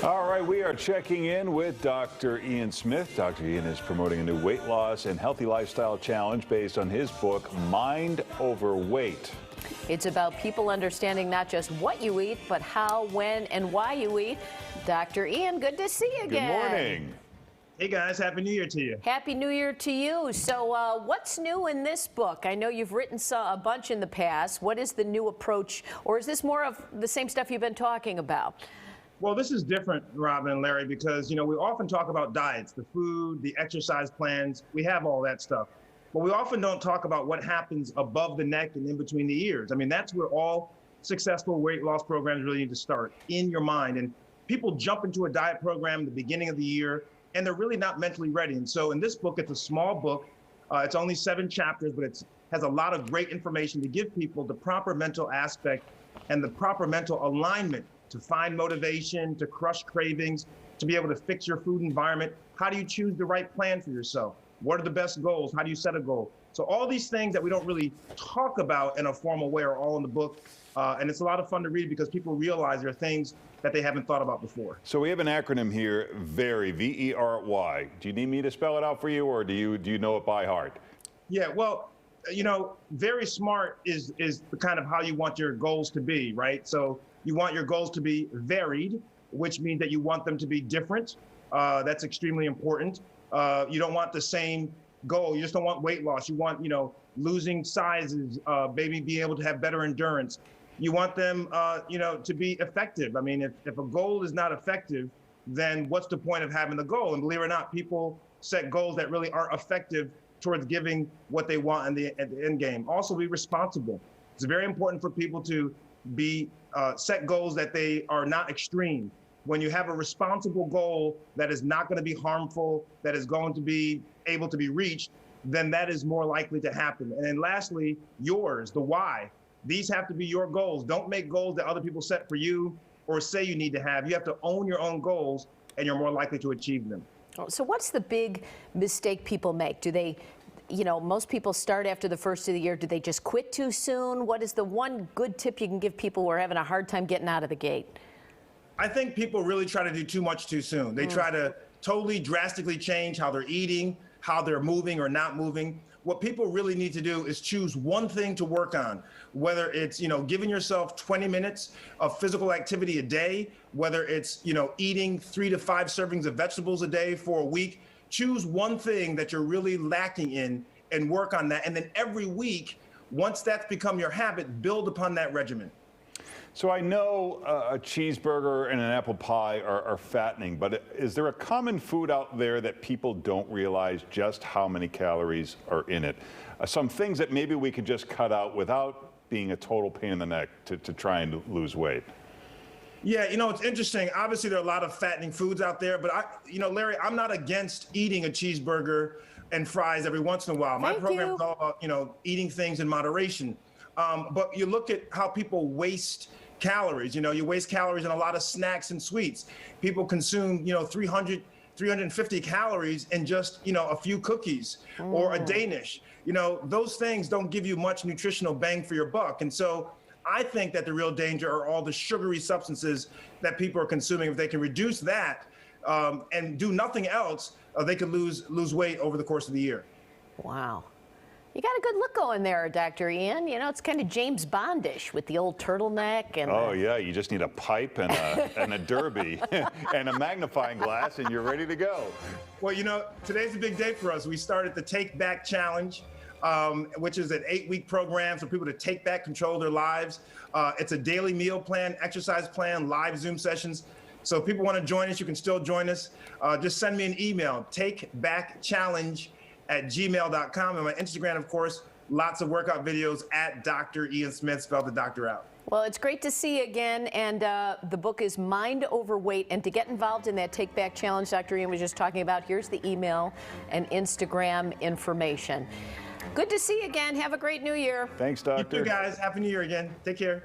All right, we are checking in with Dr. Ian Smith. Dr. Ian is promoting a new weight loss and healthy lifestyle challenge based on his book, Mind Over Weight. It's about people understanding not just what you eat, but how, when, and why you eat. Dr. Ian, good to see you again. Good morning. Hey guys, Happy New Year to you. Happy New Year to you. So what's new in this book? I know you've written a bunch in the past. What is the new approach, or is this more of the same stuff you've been talking about? Well, this is different, Robin and Larry, because, we often talk about diets, the food, the exercise plans. We have all that stuff. But we often don't talk about what happens above the neck and in between the ears. I mean, that's where all successful weight loss programs really need to start, in your mind. And people jump into a diet program at the beginning of the year, and they're really not mentally ready. And so in this book, it's a small book. It's only 7 chapters, but it has a lot of great information to give people the proper mental aspect and the proper mental alignment to find motivation, to crush cravings, to be able to fix your food environment. How do you choose the right plan for yourself? What are the best goals? How do you set a goal? So all these things that we don't really talk about in a formal way are all in the book. And it's a lot of fun to read because people realize there are things that they haven't thought about before. So we have an acronym here, VERY, V-E-R-Y. Do you need me to spell it out for you, or do you know it by heart? Yeah, well, very smart is the kind of how you want your goals to be, right? So you want your goals to be varied, which means that you want them to be different. That's extremely important. You don't want the same goal. You just don't want weight loss. You want, losing sizes, maybe being able to have better endurance. You want them, to be effective. I mean, if a goal is not effective, then what's the point of having the goal? And believe it or not, people set goals that really aren't effective towards giving what they want at the end game. Also, be responsible. It's very important for people to be set goals that they are not extreme. When you have a responsible goal that is not going to be harmful, that is going to be able to be reached, then that is more likely to happen. And then lastly, yours, the why. These have to be your goals. Don't make goals that other people set for you or say you need to have. You have to own your own goals, and you're more likely to achieve them. So what's the big mistake people make? Do they, most people start after the first of the year. Do they just quit too soon? What is the one good tip you can give people who are having a hard time getting out of the gate? I think people really try to do too much too soon. They try to totally drastically change how they're eating, how they're moving or not moving. What people really need to do is choose one thing to work on, whether it's, giving yourself 20 minutes of physical activity a day, whether it's, eating 3 to 5 servings of vegetables a day for a week. Choose one thing that you're really lacking in and work on that. And then every week, once that's become your habit, build upon that regimen. So I know a cheeseburger and an apple pie are fattening, but is there a common food out there that people don't realize just how many calories are in it? Some things that maybe we could just cut out without being a total pain in the neck to try and lose weight. Yeah, it's interesting. Obviously, there are a lot of fattening foods out there, but Larry, I'm not against eating a cheeseburger and fries every once in a while. My program is all about, eating things in moderation. But you look at how people waste calories. You waste calories in a lot of snacks and sweets. People consume, 350 calories in just, a few cookies or a Danish. Those things don't give you much nutritional bang for your buck. And so I think that the real danger are all the sugary substances that people are consuming. If they can reduce that and do nothing else, they could lose weight over the course of the year. Wow. You got a good look going there, Dr. Ian. It's kind of James Bondish with the old turtleneck. And oh, yeah, you just need a pipe and a derby and a magnifying glass, and you're ready to go. Well, today's a big day for us. We started the Take Back Challenge, which is an 8-week program for people to take back control of their lives. It's a daily meal plan, exercise plan, live Zoom sessions. So if people want to join us, you can still join us. Just send me an email, takebackchallenge@gmail.com, and my Instagram, of course, lots of workout videos at Dr. Ian Smith, spelled the doctor out. Well, it's great to see you again, and the book is Mind Over Weight. And to get involved in that Take Back Challenge Dr. Ian was just talking about, here's the email and Instagram information. Good to see you again. Have a great New Year. Thanks, Doctor. You too, guys. Happy New Year again. Take care.